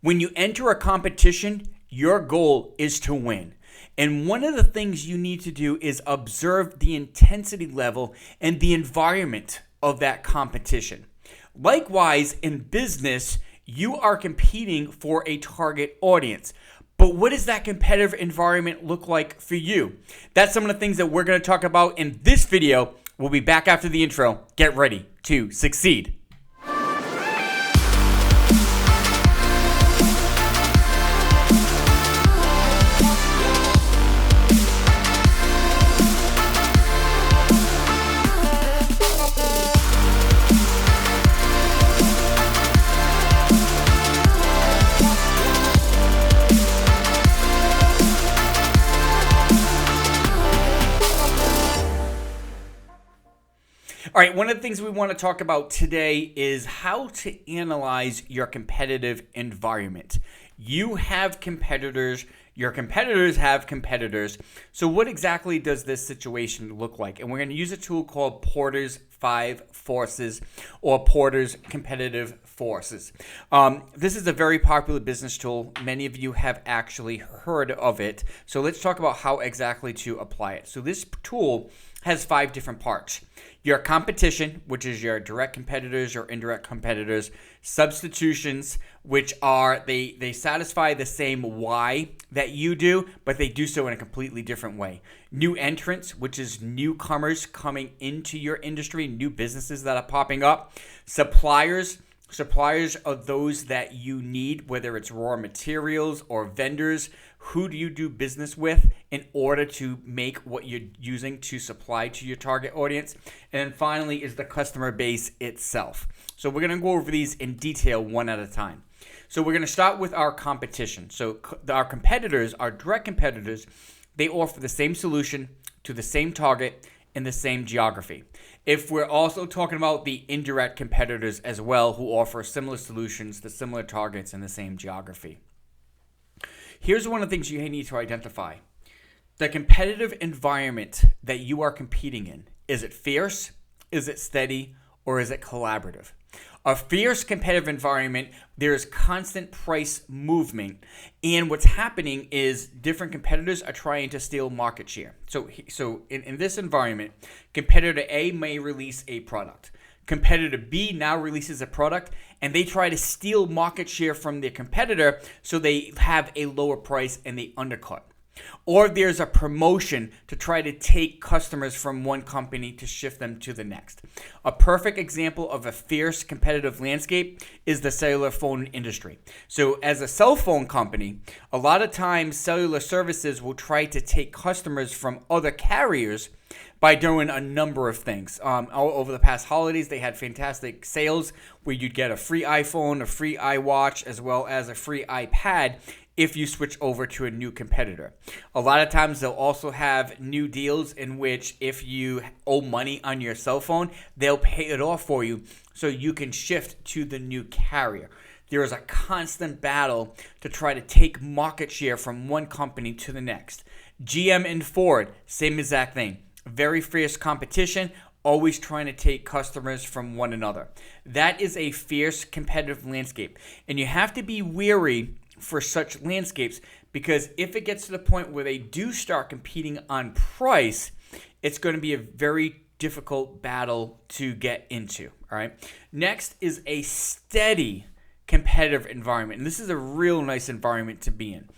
When you enter a competition, your goal is to win. And one of the things you need to do is observe the intensity level and the environment of that competition. Likewise, in business, you are competing for a target audience. But what does that competitive environment look like for you? That's some of the things that we're going to talk about in this video. We'll be back after the intro. Get ready to succeed. All right, one of the things we want to talk about today is how to analyze your competitive environment. You have competitors, your competitors have competitors. So what exactly does this situation look like? And we're going to use a tool called Porter's 5 Forces or Porter's Competitive Forces. This is a very popular business tool. Many of you have actually heard of it. So let's talk about how exactly to apply it. So this tool has 5 different parts. Your competition, which is your direct competitors or indirect competitors. Substitutions, which are they satisfy the same why that you do, but they do so in a completely different way. New entrants, which is newcomers coming into your industry, new businesses that are popping up. Suppliers are those that you need, whether it's raw materials or vendors. Who do you do business with in order to make what you're using to supply to your target audience? And then finally is the customer base itself. So we're going to go over these in detail one at a time. So we're going to start with our competition. So our competitors, our direct competitors, they offer the same solution to the same target in the same geography. If we're also talking about the indirect competitors as well, who offer similar solutions to similar targets in the same geography. Here's one of the things you need to identify. The competitive environment that you are competing in. Is it fierce? Is it steady? Or is it collaborative? A fierce competitive environment, there's constant price movement. And what's happening is different competitors are trying to steal market share. So in this environment, competitor A may release a product. Competitor B now releases a product and they try to steal market share from their competitor so they have a lower price and they undercut. Or there's a promotion to try to take customers from one company to shift them to the next. A perfect example of a fierce competitive landscape is the cellular phone industry. So as a cell phone company, a lot of times cellular services will try to take customers from other carriers by doing a number of things. Over the past holidays, they had fantastic sales where you'd get a free iPhone, a free iWatch, as well as a free iPad if you switch over to a new competitor. A lot of times they'll also have new deals in which if you owe money on your cell phone, they'll pay it off for you so you can shift to the new carrier. There is a constant battle to try to take market share from one company to the next. GM and Ford, same exact thing. Very fierce competition, always trying to take customers from one another. That is a fierce competitive landscape. And you have to be wary for such landscapes because if it gets to the point where they do start competing on price, it's going to be a very difficult battle to get into. All right. Next is a steady competitive environment. And this is a real nice environment to be in.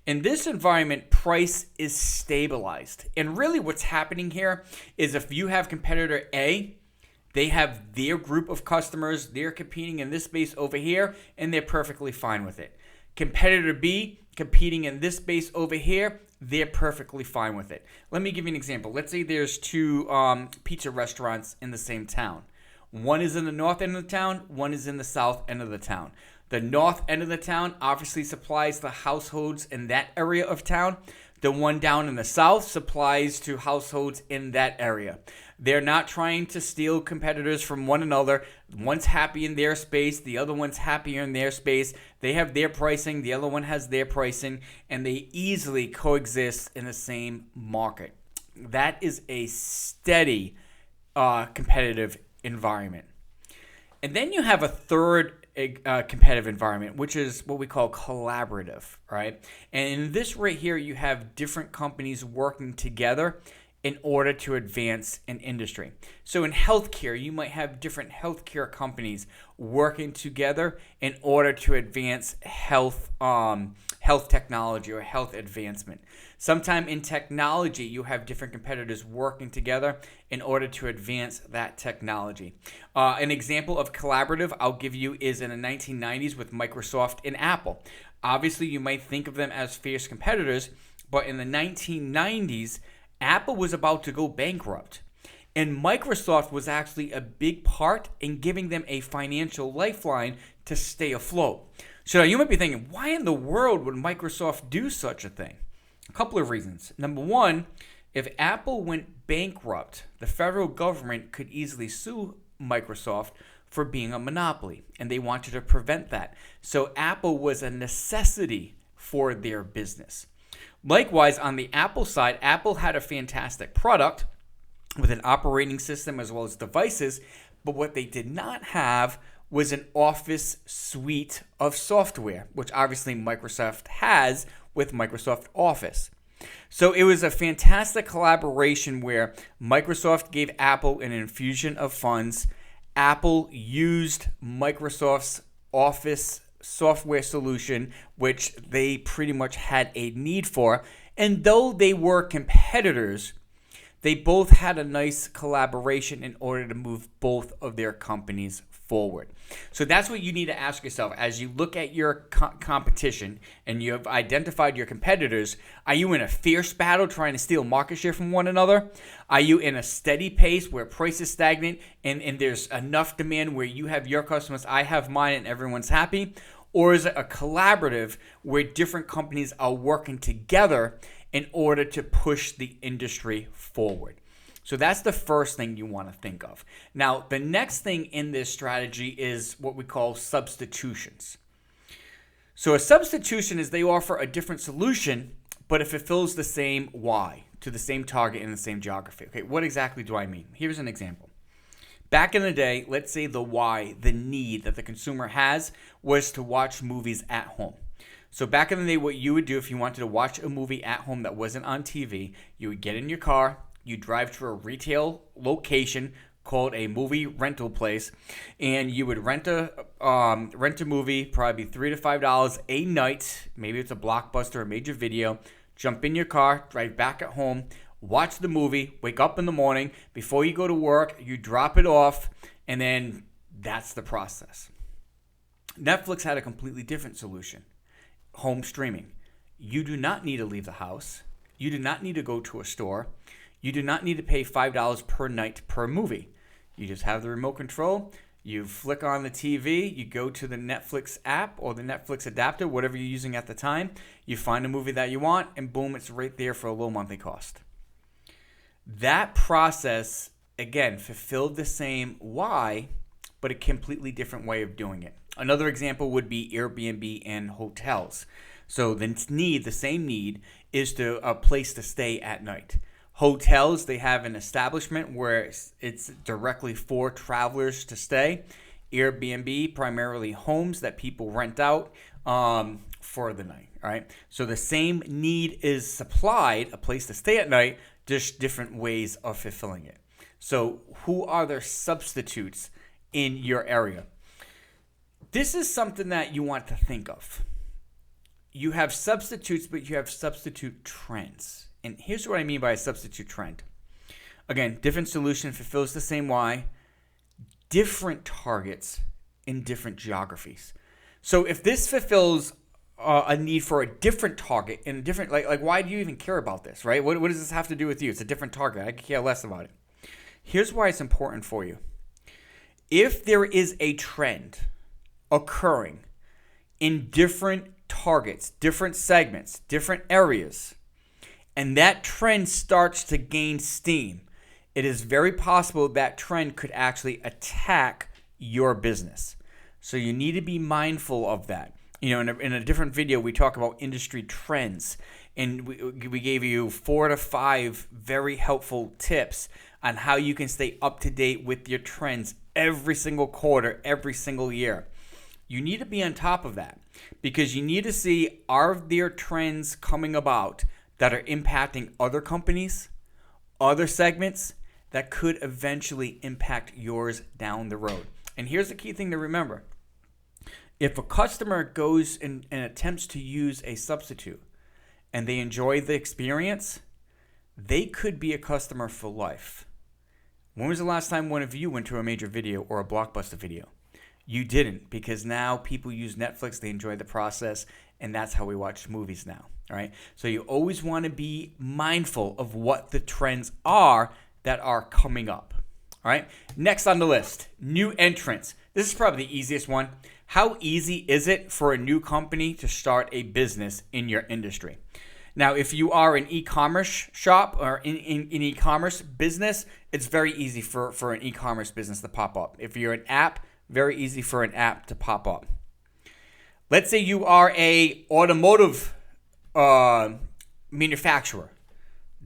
In this environment, price is stabilized. And really what's happening here is if you have competitor A, they have their group of customers, they're competing in this space over here, and they're perfectly fine with it. Competitor B, competing in this space over here, they're perfectly fine with it. Let me give you an example. Let's say there's 2 pizza restaurants in the same town. One is in the north end of the town, one is in the south end of the town. The north end of the town obviously supplies the households in that area of town. The one down in the south supplies to households in that area. They're not trying to steal competitors from one another. One's happy in their space. The other one's happier in their space. They have their pricing. The other one has their pricing. And they easily coexist in the same market. That is a steady competitive environment. And then you have a third a competitive environment, which is what we call collaborative, right? And in this right here, you have different companies working together in order to advance an industry. So in healthcare, you might have different healthcare companies working together in order to advance health technology or health advancement. Sometime in technology, you have different competitors working together in order to advance that technology. An example of collaborative I'll give you is in the 1990s with Microsoft and Apple. Obviously, you might think of them as fierce competitors, but in the 1990s, Apple was about to go bankrupt. And Microsoft was actually a big part in giving them a financial lifeline to stay afloat. So you might be thinking, why in the world would Microsoft do such a thing? A couple of reasons. Number one, if Apple went bankrupt, the federal government could easily sue Microsoft for being a monopoly, and they wanted to prevent that. So Apple was a necessity for their business. Likewise, on the Apple side, Apple had a fantastic product with an operating system as well as devices, but what they did not have was an Office suite of software, which obviously Microsoft has with Microsoft Office. So it was a fantastic collaboration where Microsoft gave Apple an infusion of funds. Apple used Microsoft's Office software solution, which they pretty much had a need for. And though they were competitors, they both had a nice collaboration in order to move both of their companies forward. So that's what you need to ask yourself as you look at your competition and you have identified your competitors. Are you in a fierce battle trying to steal market share from one another? Are you in a steady pace where price is stagnant and there's enough demand where you have your customers, I have mine, and everyone's happy? Or is it a collaborative where different companies are working together in order to push the industry forward? So that's the first thing you want to think of. Now, the next thing in this strategy is what we call substitutions. So a substitution is they offer a different solution, but it fulfills the same why to the same target in the same geography. Okay, what exactly do I mean? Here's an example. Back in the day, let's say the why, the need that the consumer has was to watch movies at home. So back in the day, what you would do if you wanted to watch a movie at home that wasn't on TV, you would get in your car, you drive to a retail location called a movie rental place, and you would rent a movie, probably $3 to $5 a night. Maybe it's a Blockbuster or a major video. Jump in your car, drive back at home, watch the movie, wake up in the morning. Before you go to work, you drop it off, and then that's the process. Netflix had a completely different solution. Home streaming. You do not need to leave the house. You do not need to go to a store. You do not need to pay $5 per night per movie. You just have the remote control. You flick on the TV. You go to the Netflix app or the Netflix adapter, whatever you're using at the time. You find a movie that you want, and boom, it's right there for a low monthly cost. That process, again, fulfilled the same why, but a completely different way of doing it. Another example would be Airbnb and hotels. So the same need is to a place to stay at night. Hotels, they have an establishment where it's directly for travelers to stay. Airbnb, primarily homes that people rent out for the night, all right? So the same need is supplied, a place to stay at night, just different ways of fulfilling it. So who are their substitutes in your area? This is something that you want to think of. You have substitutes, but you have substitute trends. And here's what I mean by a substitute trend. Again, different solution fulfills the same why, different targets in different geographies. So if this fulfills a need for a different target in a different, like why do you even care about this, right? What does this have to do with you? It's a different target. I could care less about it. Here's why it's important for you. If there is a trend occurring in different targets, different segments, different areas, and that trend starts to gain steam, it is very possible that trend could actually attack your business. So you need to be mindful of that. You know, in a different video, we talk about industry trends, and we gave you 4 to 5 very helpful tips on how you can stay up to date with your trends every single quarter, every single year. You need to be on top of that because you need to see, are there trends coming about that are impacting other companies, other segments that could eventually impact yours down the road. And here's the key thing to remember. If a customer goes and attempts to use a substitute and they enjoy the experience, they could be a customer for life. When was the last time one of you went to a major video or a Blockbuster video? You didn't, because now people use Netflix, they enjoy the process, and that's how we watch movies now, all right? So you always want to be mindful of what the trends are that are coming up, all right? Next on the list, new entrants. This is probably the easiest one. How easy is it for a new company to start a business in your industry? Now, if you are an e-commerce shop or in e-commerce business, it's very easy for an e-commerce business to pop up. If you're an app, very easy for an app to pop up. Let's say you are a automotive manufacturer.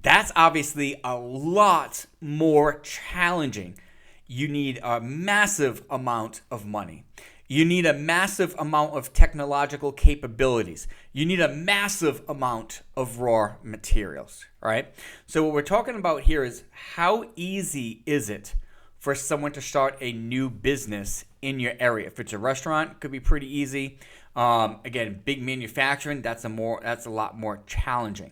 That's obviously a lot more challenging. You need a massive amount of money. You need a massive amount of technological capabilities. You need a massive amount of raw materials, all right? So what we're talking about here is how easy is it for someone to start a new business in your area? If it's a restaurant, it could be pretty easy. Again, big manufacturing, that's a lot more challenging.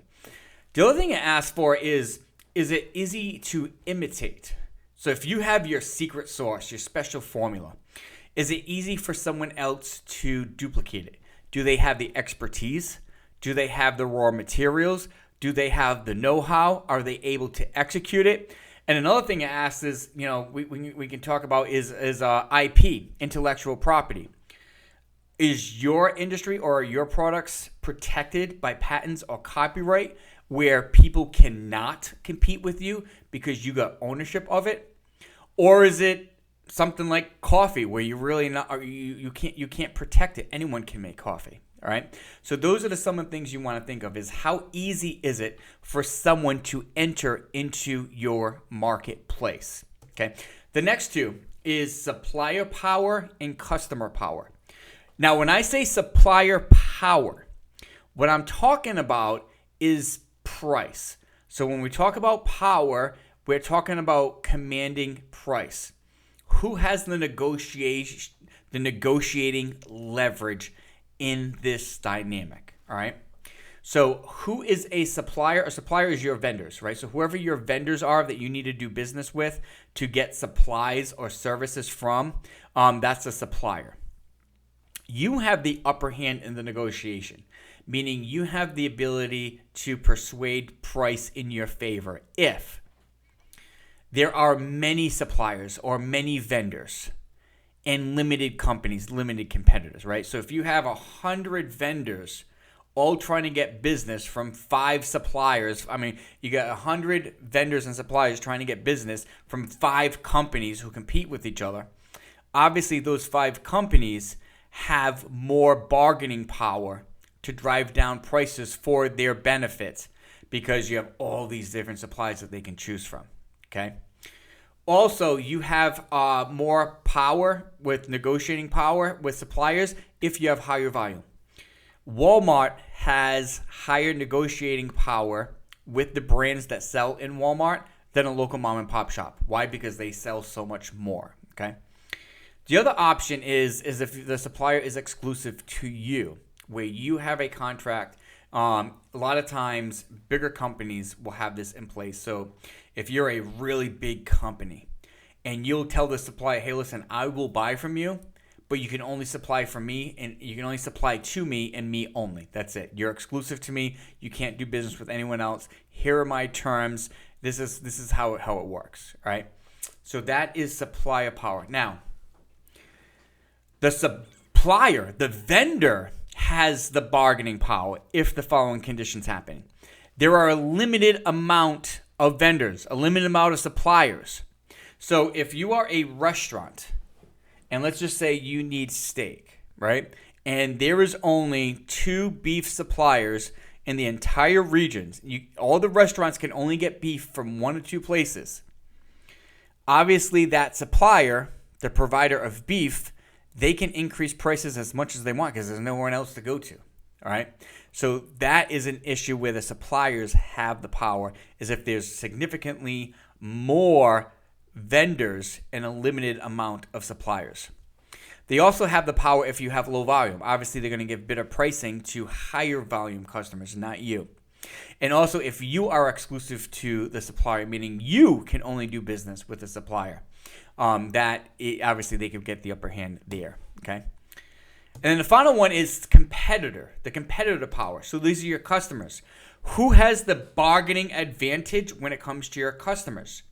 The other thing I ask for is it easy to imitate? So if you have your secret sauce, your special formula, is it easy for someone else to duplicate it? Do they have the expertise? Do they have the raw materials? Do they have the know-how? Are they able to execute it? And another thing I ask is, we can talk about is IP, intellectual property. Is your industry or your products protected by patents or copyright where people cannot compete with you because you got ownership of it? Or is it something like coffee where you really not you can't protect it? Anyone can make coffee, all right? So those are some of the things you want to think of, is how easy is it for someone to enter into your marketplace, okay? The next two is supplier power and customer power. Now, when I say supplier power, what I'm talking about is price. So when we talk about power, we're talking about commanding price. Who has the negotiating leverage in this dynamic, all right? So who is a supplier? A supplier is your vendors, right? So whoever your vendors are that you need to do business with to get supplies or services from, that's a supplier. You have the upper hand in the negotiation, meaning you have the ability to persuade price in your favor if there are many suppliers or many vendors and limited companies, limited competitors, right? So if you have 100 vendors all trying to get business from 5 suppliers, you got 100 vendors and suppliers trying to get business from 5 companies who compete with each other. Obviously, those 5 companies have more bargaining power to drive down prices for their benefits because you have all these different suppliers that they can choose from, okay? Also, you have more power with negotiating power with suppliers if you have higher volume. Walmart has higher negotiating power with the brands that sell in Walmart than a local mom and pop shop. Why? Because they sell so much more, okay? The other option is if the supplier is exclusive to you, where you have a contract. A lot of times, bigger companies will have this in place. So if you're a really big company and you'll tell the supplier, hey, listen, I will buy from you, but you can only supply from me, and you can only supply to me and me only. That's it. You're exclusive to me. You can't do business with anyone else. Here are my terms. This is how it works, right? So that is supplier power. Now, the supplier, the vendor, has the bargaining power if the following conditions happen. There are a limited amount of vendors, a limited amount of suppliers. So if you are a restaurant, and let's just say you need steak, right? And there is only 2 beef suppliers in the entire region. All the restaurants can only get beef from 1 or 2 places. Obviously, that supplier, the provider of beef, they can increase prices as much as they want because there's nowhere else to go to. All right. So that is an issue where the suppliers have the power, is if there's significantly more vendors and a limited amount of suppliers. They also have the power if you have low volume. Obviously, they're going to give better pricing to higher volume customers, not you. And also, if you are exclusive to the supplier, meaning you can only do business with the supplier, obviously they can get the upper hand there. Okay. And then the final one is competitor, the competitor power. So these are your customers. Who has the bargaining advantage when it comes to your customers?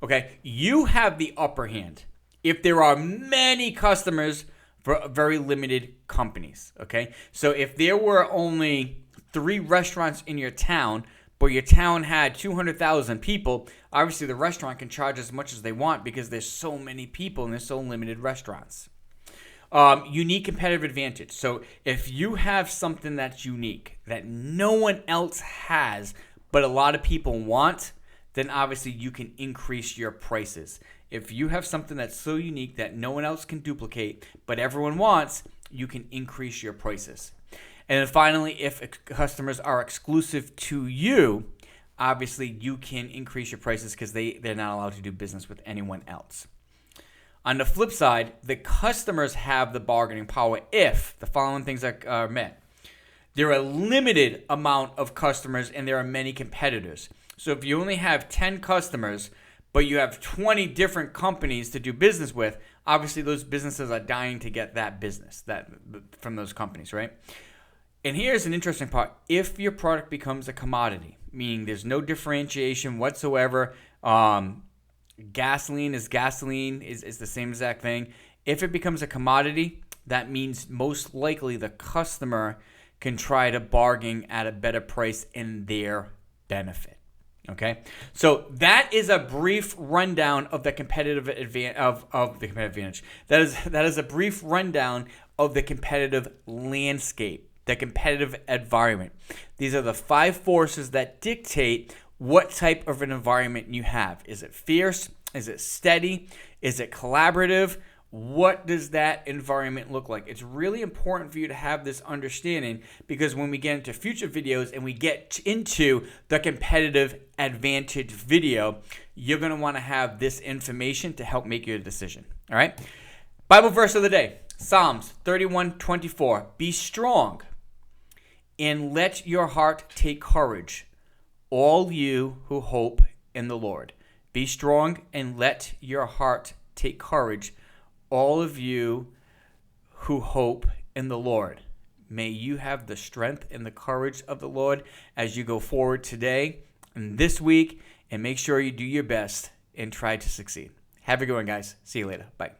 Okay, you have the upper hand if there are many customers for very limited companies. Okay, so if there were only 3 restaurants in your town, but your town had 200,000 people, obviously the restaurant can charge as much as they want because there's so many people and there's so limited restaurants. Unique competitive advantage. So if you have something that's unique that no one else has, but a lot of people want, then obviously you can increase your prices. If you have something that's so unique that no one else can duplicate, but everyone wants, you can increase your prices. And then finally, if customers are exclusive to you, obviously you can increase your prices because they're not allowed to do business with anyone else. On the flip side, the customers have the bargaining power if the following things are met. There are a limited amount of customers and there are many competitors. So if you only have 10 customers, but you have 20 different companies to do business with, obviously those businesses are dying to get that business from those companies, right? And here's an interesting part. If your product becomes a commodity, meaning there's no differentiation whatsoever, gasoline is the same exact thing. If it becomes a commodity, that means most likely the customer can try to bargain at a better price in their benefit. Okay, so that is a brief rundown of the competitive advantage. That is a brief rundown of the competitive landscape, the competitive environment. These are the 5 forces that dictate what type of an environment you have. Is it fierce? Is it steady? Is it collaborative? What does that environment look like? It's really important for you to have this understanding because when we get into future videos and we get into the competitive advantage video, you're going to want to have this information to help make your decision. All right? Bible verse of the day, Psalms 31:24. Be strong and let your heart take courage, all you who hope in the Lord. Be strong and let your heart take courage, all of you who hope in the Lord. May you have the strength and the courage of the Lord as you go forward today and this week, and make sure you do your best and try to succeed. Have a good one, guys. See you later. Bye.